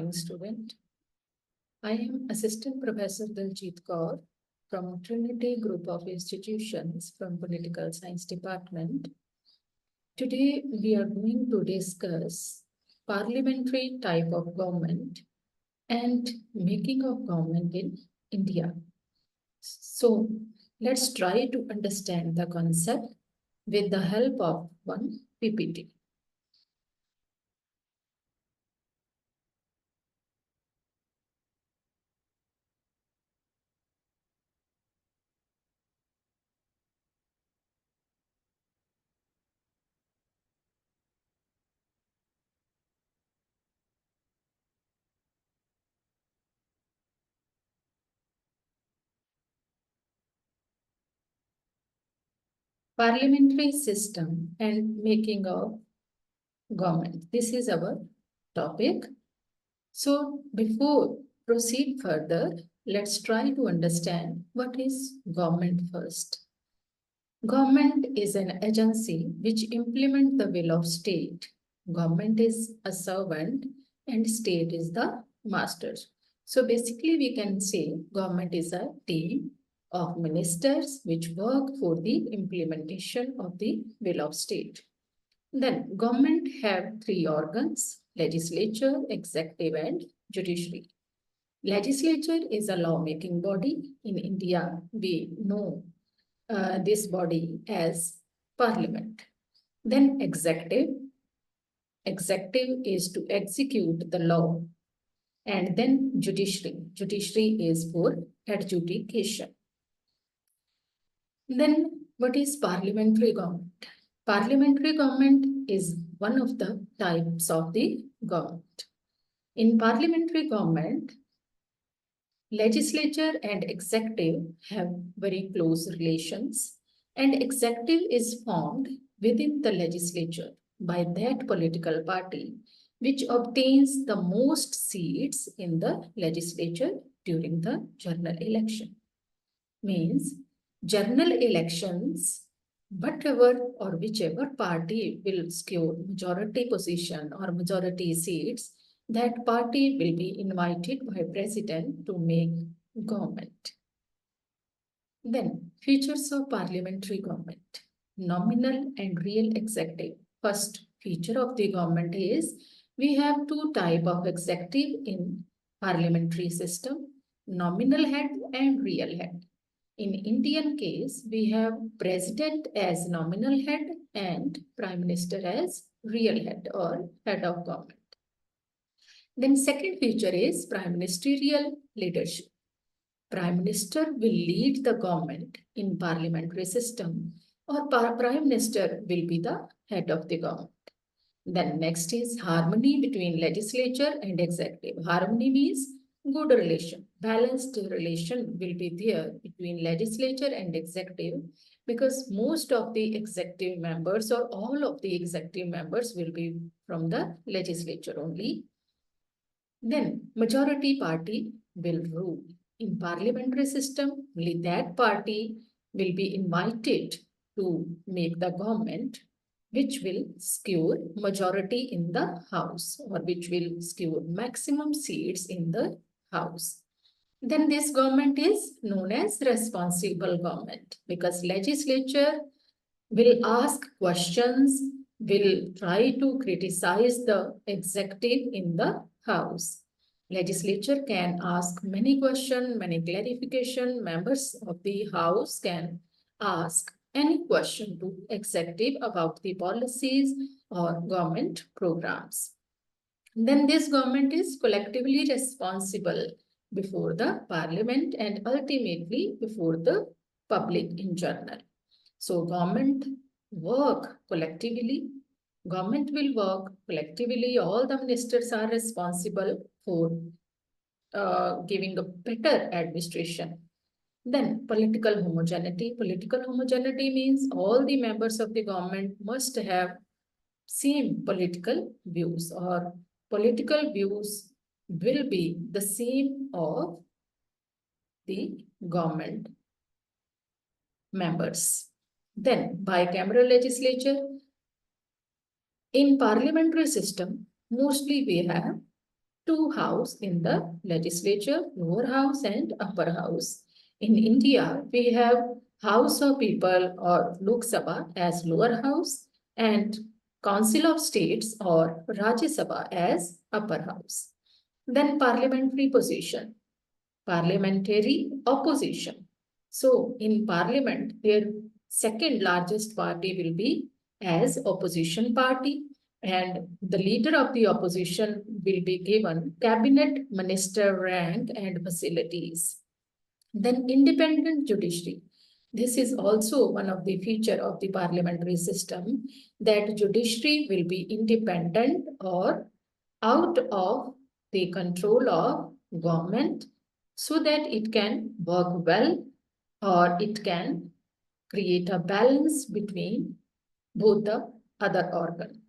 morning, student. I am Assistant Professor Daljit Kaur from Trinity Group of Institutions from Political Science Department. Today, we are going to discuss parliamentary type of government and making of government in India. So, let's try to understand the concept with the help of one PPT. Parliamentary system and making of government. This is our topic. So before proceed further, let's try to understand what is government first. Government is an agency which implements the will of state. Government is a servant and state is the master. So basically we can say government is a team of ministers which work for the implementation of the will of state. Then government have three organs: legislature, executive and judiciary. Legislature is a lawmaking body. In India, we know this body as parliament. Then executive. Executive is to execute the law. And then judiciary. Judiciary is for adjudication. Then what is parliamentary government? Parliamentary government is one of the types of the government. In parliamentary government, legislature and executive have very close relations, and executive is formed within the legislature by that political party which obtains the most seats in the legislature during the general election. Means general elections, whatever or whichever party will secure majority position or majority seats, that party will be invited by president to make government. Then features of parliamentary government: nominal and real executive. First feature of the government is we have two type of executive in parliamentary system: nominal head and real head. In Indian case, we have president as nominal head and prime minister as real head or head of government. Then second feature is prime ministerial leadership. Prime minister will lead the government in parliamentary system, or prime minister will be the head of the government. Then next is harmony between legislature and executive. Harmony means good relation, balanced relation will be there between legislature and executive, because most of the executive members or all of the executive members will be from the legislature only. Then majority party will rule. In parliamentary system, only that party will be invited to make the government which will secure majority in the house or which will secure maximum seats in the house. Then this government is known as responsible government, because legislature will ask questions, will try to criticize the executive in the house. Legislature can ask many questions, many clarification. Members of the house can ask any question to executive about the policies or government programs. Then this government is collectively responsible before the parliament and ultimately before the public in general. So government work collectively. Government will work collectively. All the ministers are responsible for giving a better administration. Then political homogeneity. Political homogeneity means all the members of the government must have same political views, or political views will be the same of the government members. Then bicameral legislature. In parliamentary system, mostly we have two houses in the legislature, lower house and upper house. In India, we have House of People or Lok Sabha as lower house and Council of States or Rajya Sabha as upper house. Then parliamentary position, parliamentary opposition. So in parliament, their second largest party will be as opposition party, and the leader of the opposition will be given cabinet minister rank and facilities. Then independent judiciary. This is also one of the feature of the parliamentary system, that judiciary will be independent or out of the control of government, so that it can work well or it can create a balance between both the other organ.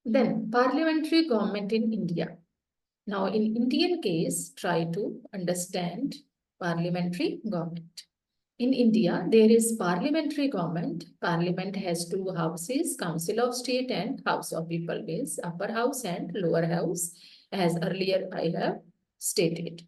Then parliamentary government in India. Now in Indian case, try to understand parliamentary government. In India, there is parliamentary government. Parliament has two houses, Council of State and House of People, means upper house and lower house, as earlier I have stated.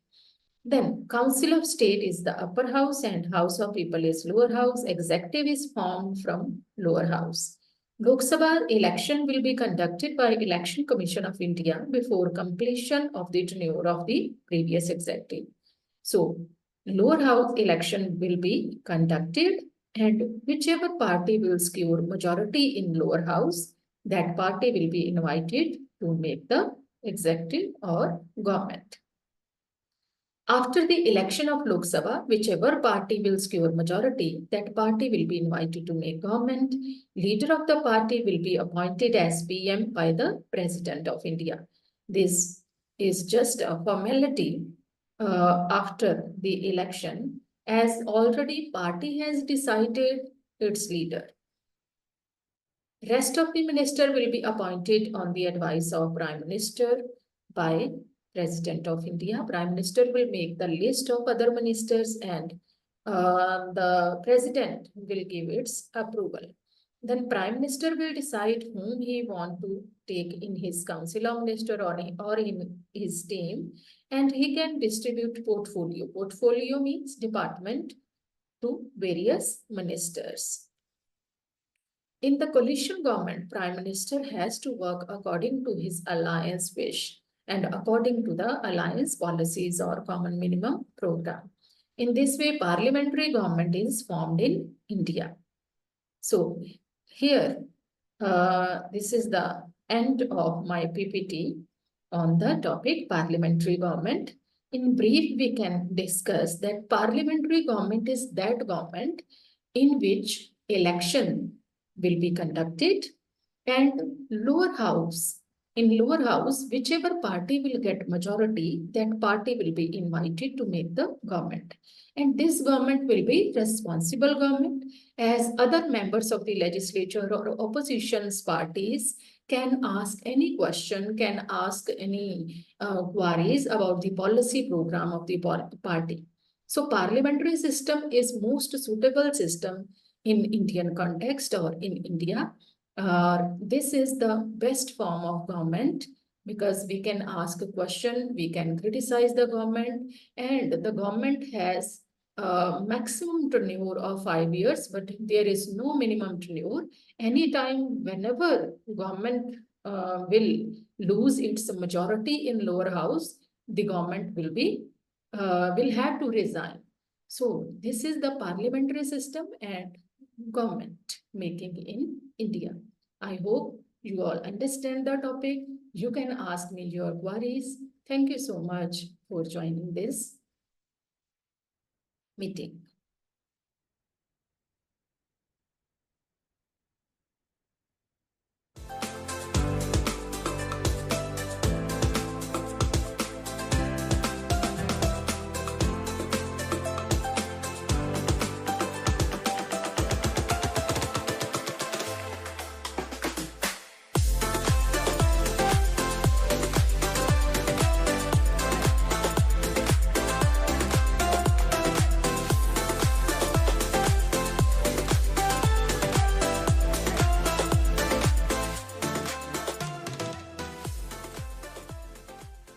Then Council of State is the upper house and House of People is lower house. Executive is formed from lower house. Lok Sabha election will be conducted by Election Commission of India before completion of the tenure of the previous executive. So lower house election will be conducted, and whichever party will secure majority in lower house, that party will be invited to make the executive or government. After the election of Lok Sabha, whichever party will secure majority, that party will be invited to make government. Leader of the party will be appointed as PM by the President of India. This is just a formality after the election, as already party has decided its leader. Rest of the minister will be appointed on the advice of Prime Minister by President of India. Prime Minister will make the list of other ministers, and the President will give its approval. Then Prime Minister will decide whom he want to take in his Council of Minister or in his team, and he can distribute portfolio. Portfolio means department to various ministers. In the coalition government, Prime Minister has to work according to his alliance wish and according to the alliance policies or common minimum program. In this way, parliamentary government is formed in India. So here, this is the end of my PPT on the topic parliamentary government. In brief, we can discuss that parliamentary government is that government in which election will be conducted, and lower house, in lower house, whichever party will get majority, that party will be invited to make the government. And this government will be responsible government, as other members of the legislature or opposition's parties can ask any question, can ask any queries about the policy program of the party. So parliamentary system is most suitable system in Indian context or in India. This is the best form of government, because we can ask a question, we can criticize the government, and the government has a maximum tenure of 5 years, but there is no minimum tenure. Anytime, whenever government will lose its majority in lower house, the government will have to resign. So this is the parliamentary system and government making in India. I hope you all understand the topic. You can ask me your queries. Thank you so much for joining this meeting.